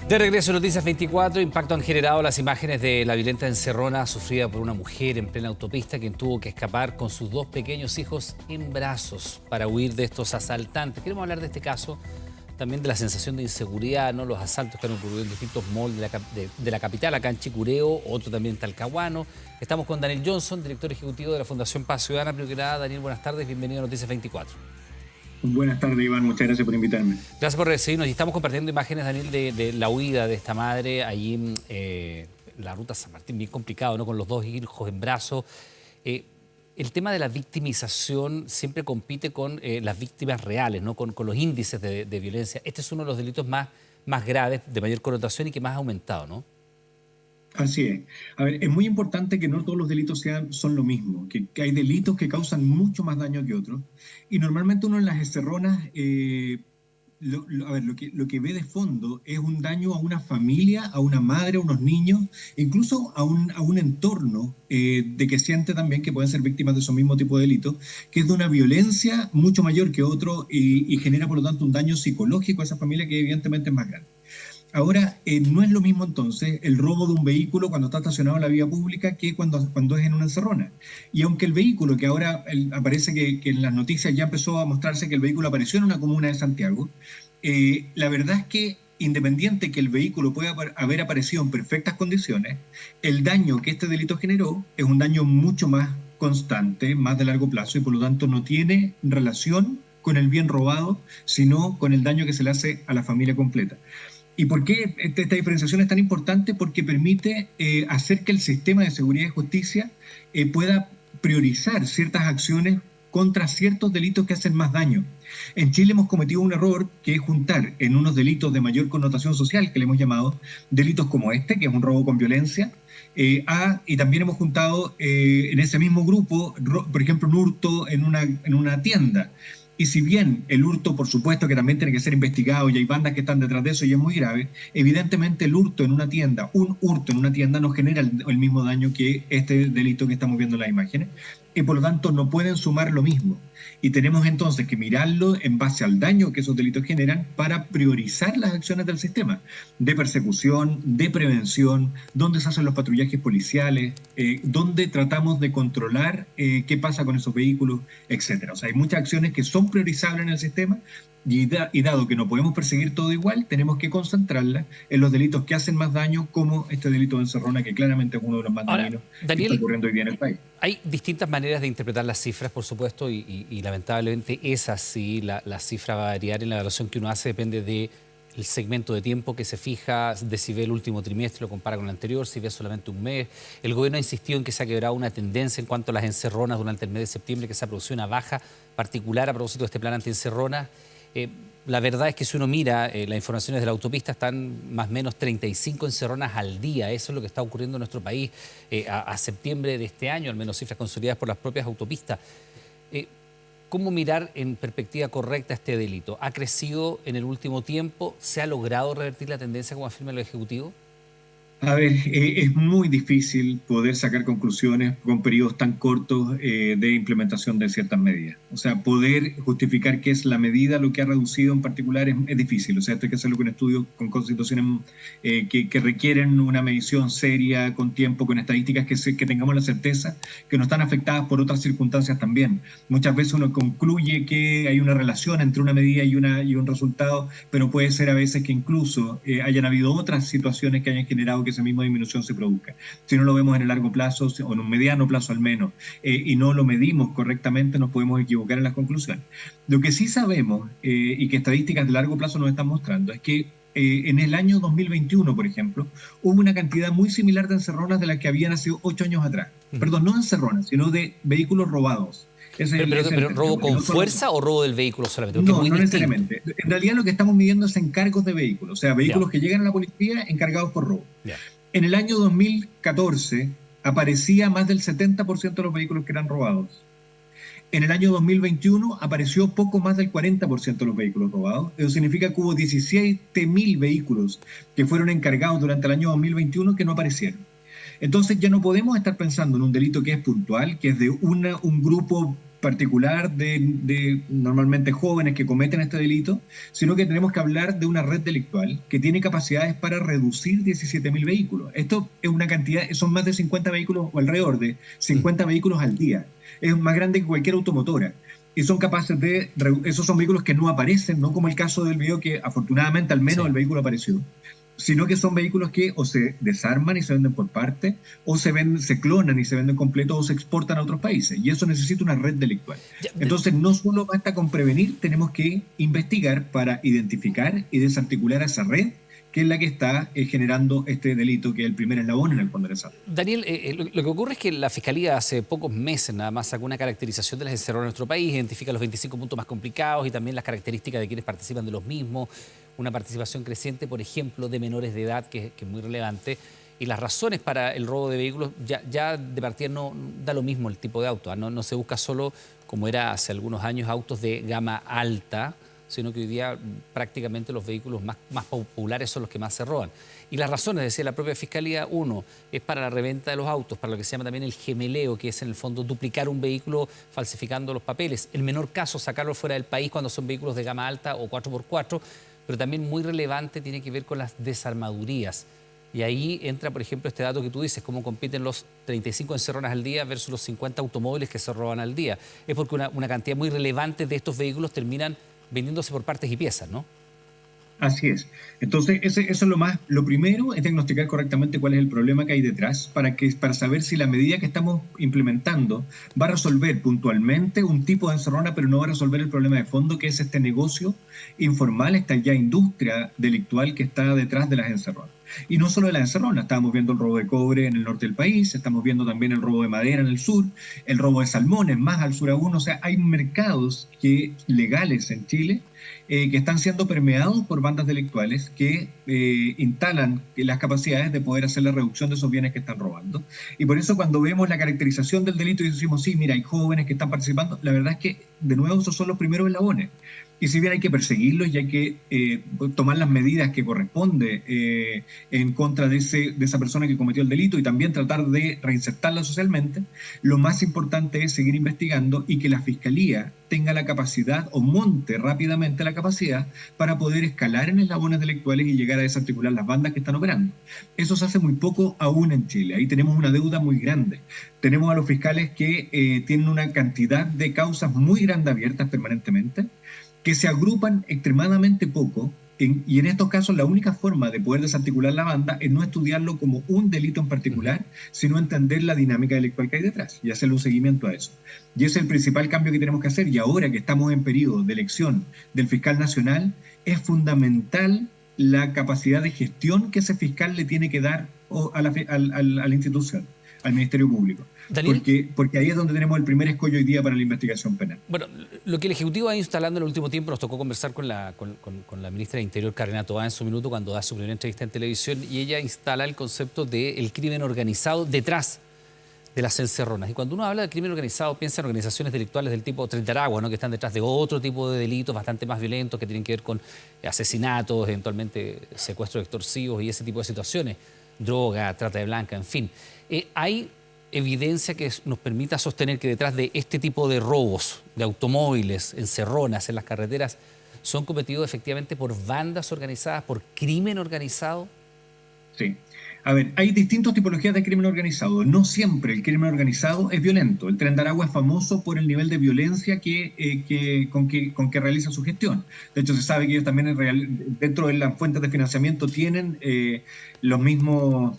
De regreso a Noticias 24, impacto han generado las imágenes de la violenta encerrona sufrida por una mujer en plena autopista quien tuvo que escapar con sus dos pequeños hijos en brazos para huir de estos asaltantes. Queremos hablar de este caso, también de la sensación de inseguridad, ¿no? Los asaltos que han ocurrido en distintos malls de la capital, acá en Chicureo, otro también en Talcahuano. Estamos con Daniel Johnson, director ejecutivo de la Fundación Paz Ciudadana. Primero que nada, Daniel, buenas tardes, bienvenido a Noticias 24. Buenas tardes, Iván. Muchas gracias por invitarme. Gracias por recibirnos. Y estamos compartiendo imágenes, Daniel, de la huida de esta madre allí en la ruta San Martín, bien complicado, ¿no? Con los dos hijos en brazos. El tema de la victimización siempre compite con las víctimas reales, ¿no? Con los índices de violencia. Este es uno de los delitos más graves, de mayor connotación y que más ha aumentado, ¿no? Así es. A ver, es muy importante que no todos los delitos son lo mismo, que hay delitos que causan mucho más daño que otros. Y normalmente uno en las encerronas, lo que ve de fondo es un daño a una familia, a una madre, a unos niños, incluso a un entorno de que siente también que pueden ser víctimas de esos mismos tipos de delitos, que es de una violencia mucho mayor que otro y genera por lo tanto un daño psicológico a esa familia que evidentemente es más grande. Ahora, no es lo mismo entonces el robo de un vehículo cuando está estacionado en la vía pública que cuando es en una encerrona. Y aunque el vehículo, que ahora aparece que en las noticias ya empezó a mostrarse que el vehículo apareció en una comuna de Santiago, la verdad es que independiente que el vehículo pueda haber aparecido en perfectas condiciones, el daño que este delito generó es un daño mucho más constante, más de largo plazo y por lo tanto no tiene relación con el bien robado, sino con el daño que se le hace a la familia completa. ¿Y por qué esta diferenciación es tan importante? Porque permite hacer que el sistema de seguridad y justicia pueda priorizar ciertas acciones contra ciertos delitos que hacen más daño. En Chile hemos cometido un error que es juntar en unos delitos de mayor connotación social, que le hemos llamado delitos como este, que es un robo con violencia, y también hemos juntado en ese mismo grupo, por ejemplo, un hurto en una tienda. Y si bien el hurto, por supuesto, que también tiene que ser investigado y hay bandas que están detrás de eso y es muy grave, evidentemente el hurto en una tienda, un hurto en una tienda no genera el mismo daño que este delito que estamos viendo en las imágenes y por lo tanto no pueden sumar lo mismo. Y tenemos entonces que mirarlo en base al daño que esos delitos generan para priorizar las acciones del sistema de persecución, de prevención, donde se hacen los patrullajes policiales, donde tratamos de controlar qué pasa con esos vehículos, etcétera. O sea, hay muchas acciones que son priorizables en el sistema y dado que no podemos perseguir todo igual, tenemos que concentrarlas en los delitos que hacen más daño, como este delito de encerrona, que claramente es uno de los más dañinos que está ocurriendo hoy día en el país. Hay distintas maneras de interpretar las cifras, por supuesto, y lamentablemente es así. La cifra va a variar en la evaluación que uno hace, depende del segmento de tiempo que se fija, de si ve el último trimestre, lo compara con el anterior, si ve solamente un mes. El gobierno ha insistido en que se ha quebrado una tendencia en cuanto a las encerronas durante el mes de septiembre, que se ha producido una baja particular a propósito de este plan anti-encerronas. La verdad es que si uno mira las informaciones de la autopista, están más o menos 35 encerronas al día. Eso es lo que está ocurriendo en nuestro país a septiembre de este año, al menos cifras consolidadas por las propias autopistas. ¿Cómo mirar en perspectiva correcta este delito? ¿Ha crecido en el último tiempo? ¿Se ha logrado revertir la tendencia, como afirma el Ejecutivo? A ver, es muy difícil poder sacar conclusiones con periodos tan cortos de implementación de ciertas medidas. O sea, poder justificar qué es la medida lo que ha reducido en particular es difícil. O sea, esto hay que hacerlo con estudios, con constituciones que requieren una medición seria, con tiempo, con estadísticas que tengamos la certeza que no están afectadas por otras circunstancias también. Muchas veces uno concluye que hay una relación entre una medida y un resultado, pero puede ser a veces que incluso hayan habido otras situaciones que hayan generado que esa misma disminución se produzca. Si no lo vemos en el largo plazo, o en un mediano plazo al menos, y no lo medimos correctamente, nos podemos equivocar en las conclusiones. Lo que sí sabemos, y que estadísticas de largo plazo nos están mostrando, es que en el año 2021, por ejemplo, hubo una cantidad muy similar de encerronas de las que habían hace 8 años atrás. Perdón, no encerronas, sino de vehículos robados. ¿Pero robo con fuerza o robo del vehículo solamente? No, no necesariamente. En realidad lo que estamos midiendo es encargos de vehículos, o sea, vehículos que llegan a la policía encargados por robo. En el año 2014 aparecía más del 70% de los vehículos que eran robados. En el año 2021 apareció poco más del 40% de los vehículos robados. Eso significa que hubo 17.000 vehículos que fueron encargados durante el año 2021 que no aparecieron. Entonces ya no podemos estar pensando en un delito que es puntual, que es de un grupo particular de normalmente jóvenes que cometen este delito, sino que tenemos que hablar de una red delictual que tiene capacidades para reducir 17.000 vehículos. Esto es una cantidad, son más de 50 vehículos o alrededor de 50 vehículos al día. Es más grande que cualquier automotora. Y son capaces de, esos son vehículos que no aparecen, no como el caso del video que afortunadamente al menos Sí. el vehículo apareció, sino que son vehículos que o se desarman y se venden por parte, o se clonan y se venden completos, o se exportan a otros países. Y eso necesita una red delictual. Ya, Entonces, no solo basta con prevenir, tenemos que investigar para identificar y desarticular a esa red, que es la que está generando este delito, que es el primer eslabón en el fondo del Estado. Daniel, lo que ocurre es que la Fiscalía hace pocos meses nada más sacó una caracterización de las encerronas en nuestro país, identifica los 25 puntos más complicados y también las características de quienes participan de los mismos, una participación creciente, por ejemplo, de menores de edad, que es muy relevante, y las razones para el robo de vehículos, ya de partida no da lo mismo el tipo de auto, no se busca solo, como era hace algunos años, autos de gama alta, sino que hoy día prácticamente los vehículos más populares son los que más se roban. Y las razones, decía la propia Fiscalía, uno, es para la reventa de los autos, para lo que se llama también el gemeleo, que es en el fondo duplicar un vehículo falsificando los papeles. El menor caso, sacarlo fuera del país cuando son vehículos de gama alta o 4x4, pero también muy relevante tiene que ver con las desarmadurías. Y ahí entra, por ejemplo, este dato que tú dices, cómo compiten los 35 encerronas al día versus los 50 automóviles que se roban al día. Es porque una cantidad muy relevante de estos vehículos terminan vendiéndose por partes y piezas, ¿no? Así es. Entonces, eso es lo primero es diagnosticar correctamente cuál es el problema que hay detrás para saber si la medida que estamos implementando va a resolver puntualmente un tipo de encerrona, pero no va a resolver el problema de fondo, que es este negocio informal, esta ya industria delictual que está detrás de las encerronas. Y no solo de las encerronas, estamos viendo el robo de cobre en el norte del país, estamos viendo también el robo de madera en el sur, el robo de salmones más al sur aún. O sea, hay mercados legales en Chile que están siendo permeados por bandas delictuales que instalan las capacidades de poder hacer la reducción de esos bienes que están robando. Y por eso cuando vemos la caracterización del delito y decimos, sí, mira, hay jóvenes que están participando, la verdad es que, de nuevo, esos son los primeros eslabones. Y si bien hay que perseguirlos y hay que tomar las medidas que corresponde en contra de esa persona que cometió el delito y también tratar de reinsertarla socialmente, lo más importante es seguir investigando y que la Fiscalía tenga la capacidad o monte rápidamente la capacidad para poder escalar en eslabones delictuales y llegar a desarticular las bandas que están operando. Eso se hace muy poco aún en Chile. Ahí tenemos una deuda muy grande. Tenemos a los fiscales que tienen una cantidad de causas muy grande abiertas permanentemente, que se agrupan extremadamente poco, y en estos casos la única forma de poder desarticular la banda es no estudiarlo como un delito en particular, sino entender la dinámica delictual que hay detrás y hacerle un seguimiento a eso. Y ese es el principal cambio que tenemos que hacer, y ahora que estamos en periodo de elección del fiscal nacional, es fundamental la capacidad de gestión que ese fiscal le tiene que dar a la institución, al Ministerio Público. Daniel, Porque ahí es donde tenemos el primer escollo hoy día para la investigación penal. bueno, lo que el Ejecutivo ha ido instalando en el último tiempo, nos tocó conversar con la ministra de Interior, Carolina Toá, en su minuto, cuando da su primera entrevista en televisión, y ella instala el concepto del crimen organizado detrás de las encerronas. Y cuando uno habla de crimen organizado, piensa en organizaciones delictuales del tipo Tren de Aragua, ¿no?, que están detrás de otro tipo de delitos bastante más violentos, que tienen que ver con asesinatos, eventualmente secuestros extorsivos y ese tipo de situaciones, droga, trata de blanca, en fin. Hay evidencia que nos permita sostener que detrás de este tipo de robos de automóviles, encerronas en las carreteras, son cometidos efectivamente por bandas organizadas, por crimen organizado. Sí. A ver, hay distintas tipologías de crimen organizado. No siempre el crimen organizado es violento. El Tren de Aragua es famoso por el nivel de violencia con que realiza su gestión. De hecho, se sabe que ellos también dentro de las fuentes de financiamiento tienen los mismos...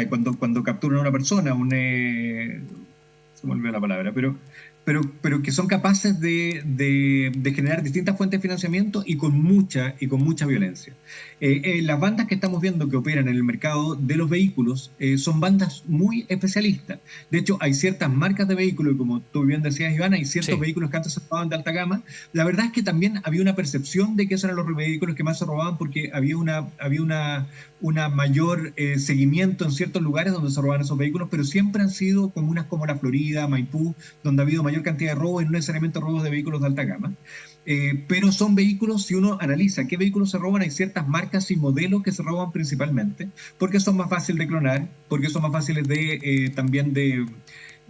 cuando capturan a una persona, se me olvidó la palabra, pero que son capaces de generar distintas fuentes de financiamiento y con mucha violencia. Las bandas que estamos viendo que operan en el mercado de los vehículos son bandas muy especialistas. De hecho, hay ciertas marcas de vehículos, y como tú bien decías, Iván, hay ciertos vehículos que antes se robaban de alta gama. La verdad es que también había una percepción de que esos eran los vehículos que más se robaban, porque había una mayor seguimiento en ciertos lugares donde se robaban esos vehículos, pero siempre han sido comunas como la Florida, Maipú, donde ha habido mayor cantidad de robos y no necesariamente robos de vehículos de alta gama. Pero son vehículos, si uno analiza qué vehículos se roban, hay ciertas marcas y modelos que se roban principalmente, porque son más fáciles de clonar, porque son más fáciles también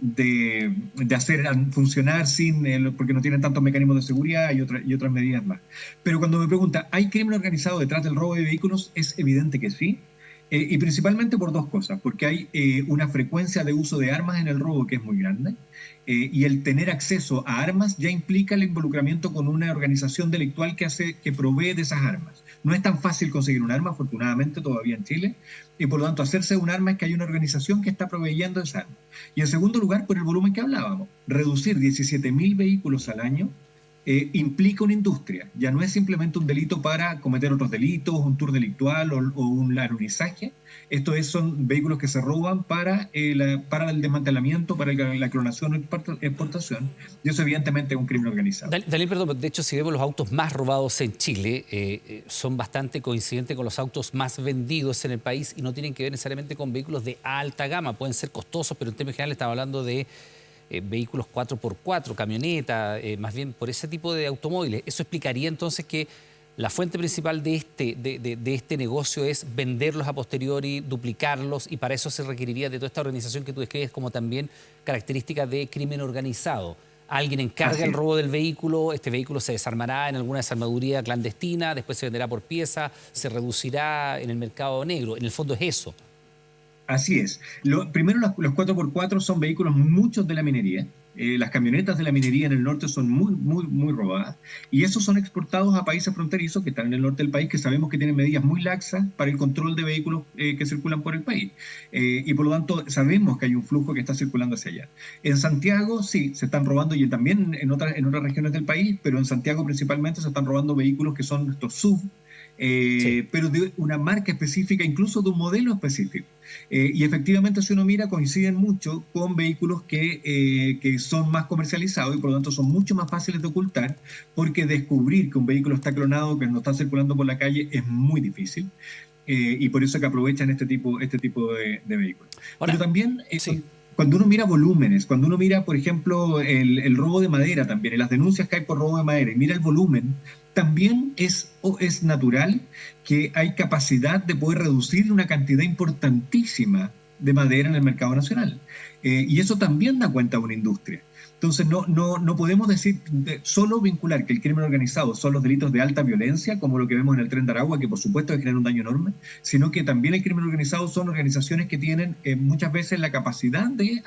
de hacer funcionar sin, porque no tienen tantos mecanismos de seguridad y otras medidas más. Pero cuando me pregunta, ¿hay crimen organizado detrás del robo de vehículos? Es evidente que sí. Y principalmente por dos cosas, porque hay una frecuencia de uso de armas en el robo que es muy grande, y el tener acceso a armas ya implica el involucramiento con una organización delictual que provee de esas armas. No es tan fácil conseguir un arma, afortunadamente, todavía en Chile, y por lo tanto hacerse un arma es que hay una organización que está proveyendo esa arma. Y en segundo lugar, por el volumen que hablábamos, reducir 17.000 vehículos al año implica una industria. Ya no es simplemente un delito para cometer otros delitos, un tour delictual o un alunizaje. Son vehículos que se roban para el desmantelamiento, para la clonación o exportación. Y eso evidentemente es un crimen organizado. Daniel, perdón, de hecho, si vemos los autos más robados en Chile, son bastante coincidentes con los autos más vendidos en el país y no tienen que ver necesariamente con vehículos de alta gama. Pueden ser costosos, pero en términos generales estamos hablando de vehículos 4x4, camionetas, más bien por ese tipo de automóviles. ¿Eso explicaría entonces que la fuente principal de este negocio es venderlos a posteriori, duplicarlos, y para eso se requeriría de toda esta organización que tú describes como también características de crimen organizado? Alguien encarga el robo del vehículo, este vehículo se desarmará en alguna desarmaduría clandestina, después se venderá por pieza, se reducirá en el mercado negro. En el fondo es eso. Así es. Primero, los 4x4 son vehículos muchos de la minería. Las camionetas de la minería en el norte son muy robadas. Y esos son exportados a países fronterizos que están en el norte del país, que sabemos que tienen medidas muy laxas para el control de vehículos que circulan por el país. Y por lo tanto, sabemos que hay un flujo que está circulando hacia allá. En Santiago, sí, se están robando, y también en otras regiones del país, pero en Santiago principalmente se están robando vehículos que son estos SUV, Sí. pero de una marca específica, incluso de un modelo específico. Y efectivamente, si uno mira, coinciden mucho con vehículos que son más comercializados y por lo tanto son mucho más fáciles de ocultar, porque descubrir que un vehículo está clonado, que no está circulando por la calle, es muy difícil. Y por eso es que aprovechan este tipo de vehículos. Ahora, Pero también, sí. cuando uno mira volúmenes, cuando uno mira, por ejemplo, el robo de madera también, y las denuncias que hay por robo de madera, y mira el volumen, también es natural que hay capacidad de poder reducir una cantidad importantísima de madera en el mercado nacional. Y eso también da cuenta de una industria. Entonces, no podemos decir, solo vincular que el crimen organizado son los delitos de alta violencia, como lo que vemos en el Tren de Aragua, que por supuesto generan un daño enorme, sino que también el crimen organizado son organizaciones que tienen muchas veces la capacidad de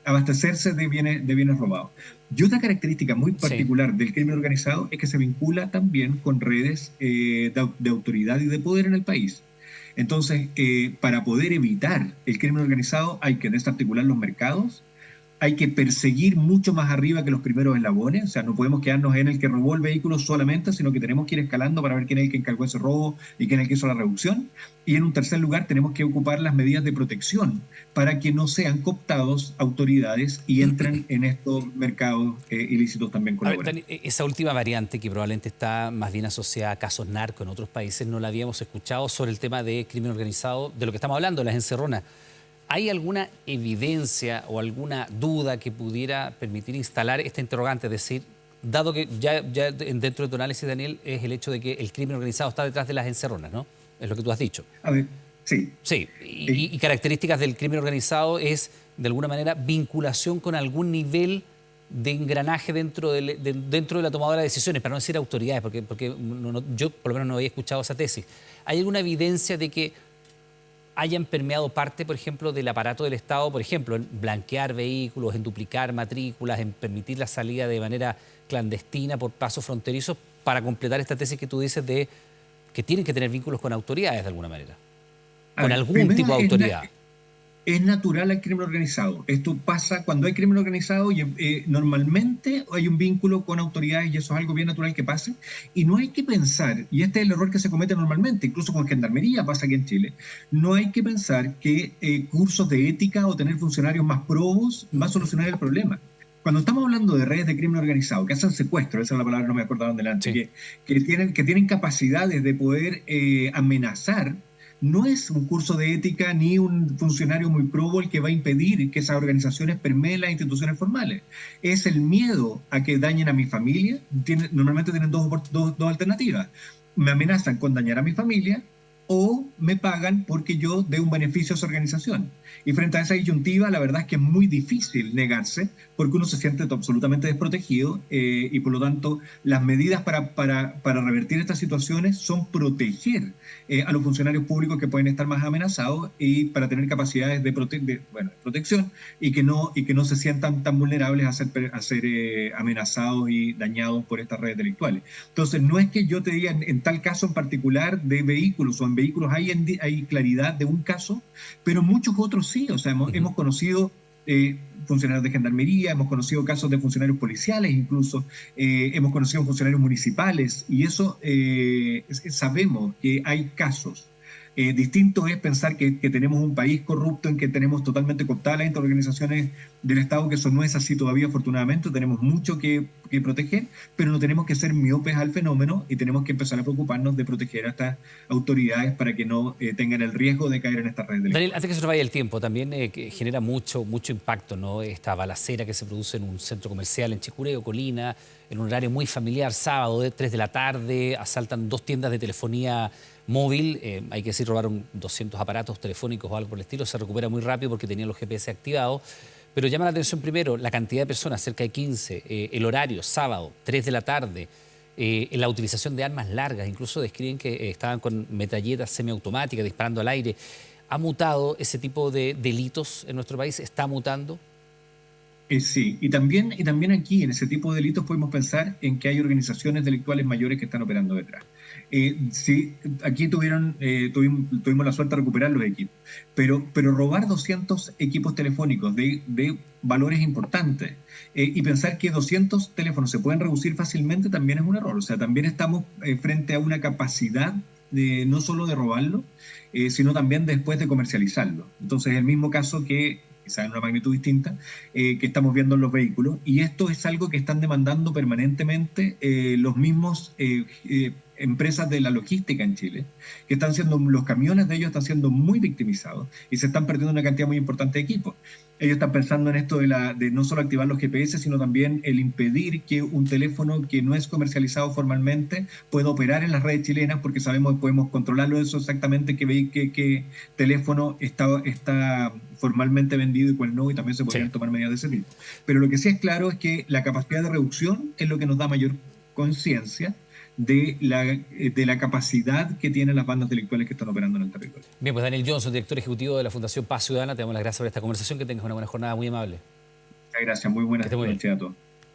abastecerse de bienes robados. Y otra característica muy Sí. particular del crimen organizado es que se vincula también con redes de autoridad y de poder en el país. Entonces, para poder evitar el crimen organizado hay que desarticular los mercados, hay que perseguir mucho más arriba que los primeros eslabones. O sea, no podemos quedarnos en el que robó el vehículo solamente, sino que tenemos que ir escalando para ver quién es el que encargó ese robo y quién es el que hizo la reducción. Y en un tercer lugar, tenemos que ocupar las medidas de protección para que no sean cooptados autoridades y entren en estos mercados ilícitos también A ver, colaboran. Dani, esa última variante que probablemente está más bien asociada a casos narco en otros países, no la habíamos escuchado sobre el tema de crimen organizado, de lo que estamos hablando, las encerronas. ¿Hay alguna evidencia o alguna duda que pudiera permitir instalar esta interrogante? Es decir, dado que ya dentro de tu análisis, Daniel, es el hecho de que el crimen organizado está detrás de las encerronas, ¿no? Es lo que tú has dicho. A ver, sí. Sí, y características del crimen organizado es, de alguna manera, vinculación con algún nivel de engranaje dentro de la tomadora de decisiones, para no decir autoridades, porque yo por lo menos no había escuchado esa tesis. ¿Hay alguna evidencia de que hayan permeado parte, por ejemplo, del aparato del Estado, por ejemplo, en blanquear vehículos, en duplicar matrículas, en permitir la salida de manera clandestina por pasos fronterizos, para completar esta tesis que tú dices de que tienen que tener vínculos con autoridades de alguna manera, A con ver, algún primero tipo de autoridad? es natural el crimen organizado. Esto pasa cuando hay crimen organizado y normalmente hay un vínculo con autoridades y eso es algo bien natural que pase. Y no hay que pensar, y este es el error que se comete normalmente, incluso con gendarmería pasa aquí en Chile, no hay que pensar que cursos de ética o tener funcionarios más probos va a solucionar el problema. Cuando estamos hablando de redes de crimen organizado, que hacen secuestro, esa es la palabra, no me acordaban delante, Sí. que tienen capacidades de poder amenazar, no es un curso de ética ni un funcionario muy probo el que va a impedir que esas organizaciones permeen las instituciones formales. Es el miedo a que dañen a mi familia. Normalmente tienen dos alternativas. Me amenazan con dañar a mi familia o me pagan porque yo dé un beneficio a esa organización. Y frente a esa disyuntiva, la verdad es que es muy difícil negarse porque uno se siente absolutamente desprotegido y por lo tanto las medidas para revertir estas situaciones son proteger a los funcionarios públicos que pueden estar más amenazados y para tener capacidades de protección y que no se sientan tan vulnerables a ser amenazados y dañados por estas redes delictuales. Entonces, no es que yo te diga en tal caso en particular de vehículos o en vehículos hay claridad de un caso, pero muchos otros sí. O sea, hemos conocido funcionarios de gendarmería, hemos conocido casos de funcionarios policiales, incluso hemos conocido funcionarios municipales, y eso sabemos que hay casos. Distinto es pensar que tenemos un país corrupto en que tenemos totalmente cooptadas las organizaciones del Estado, que eso no es así todavía, afortunadamente. Tenemos mucho que proteger, pero no tenemos que ser miopes al fenómeno y tenemos que empezar a preocuparnos de proteger a estas autoridades para que no tengan el riesgo de caer en estas redes delictivas. Daniel, antes que se nos vaya el tiempo, también que genera mucho impacto, ¿no? Esta balacera que se produce en un centro comercial en Chicureo, Colina, en un horario muy familiar, sábado de 3 de la tarde, asaltan 2 tiendas de telefonía móvil, hay que decir, robaron 200 aparatos telefónicos o algo por el estilo, se recupera muy rápido porque tenían los GPS activados, pero llama la atención primero la cantidad de personas, cerca de 15, el horario, sábado, 3 de la tarde, la utilización de armas largas, incluso describen que estaban con metralletas semiautomáticas disparando al aire. ¿Ha mutado ese tipo de delitos en nuestro país? ¿Está mutando? Sí, y también aquí en ese tipo de delitos podemos pensar en que hay organizaciones delictuales mayores que están operando detrás. Sí, aquí tuvimos la suerte de recuperar los equipos, pero robar 200 equipos telefónicos de valores importantes y pensar que 200 teléfonos se pueden reducir fácilmente también es un error. O sea, también estamos frente a una capacidad no solo de robarlo, sino también después de comercializarlo. Entonces, el mismo caso que quizás en una magnitud distinta, que estamos viendo en los vehículos, y esto es algo que están demandando permanentemente los mismos empresas de la logística en Chile, que los camiones de ellos están siendo muy victimizados y se están perdiendo una cantidad muy importante de equipos. Ellos están pensando en esto de no solo activar los GPS, sino también el impedir que un teléfono que no es comercializado formalmente pueda operar en las redes chilenas, porque sabemos que podemos controlarlo eso exactamente, qué teléfono está formalmente vendido y cuál no, y también se podrían tomar medidas de ese tipo. Pero lo que sí es claro es que la capacidad de reducción es lo que nos da mayor conciencia de la capacidad que tienen las bandas delictuales que están operando en el territorio. Bien, pues Daniel Johnson, director ejecutivo de la Fundación Paz Ciudadana, te damos las gracias por esta conversación, que tengas una buena jornada, muy amable. Muchas gracias, muy Que buenas esté muy bien. noches a todos.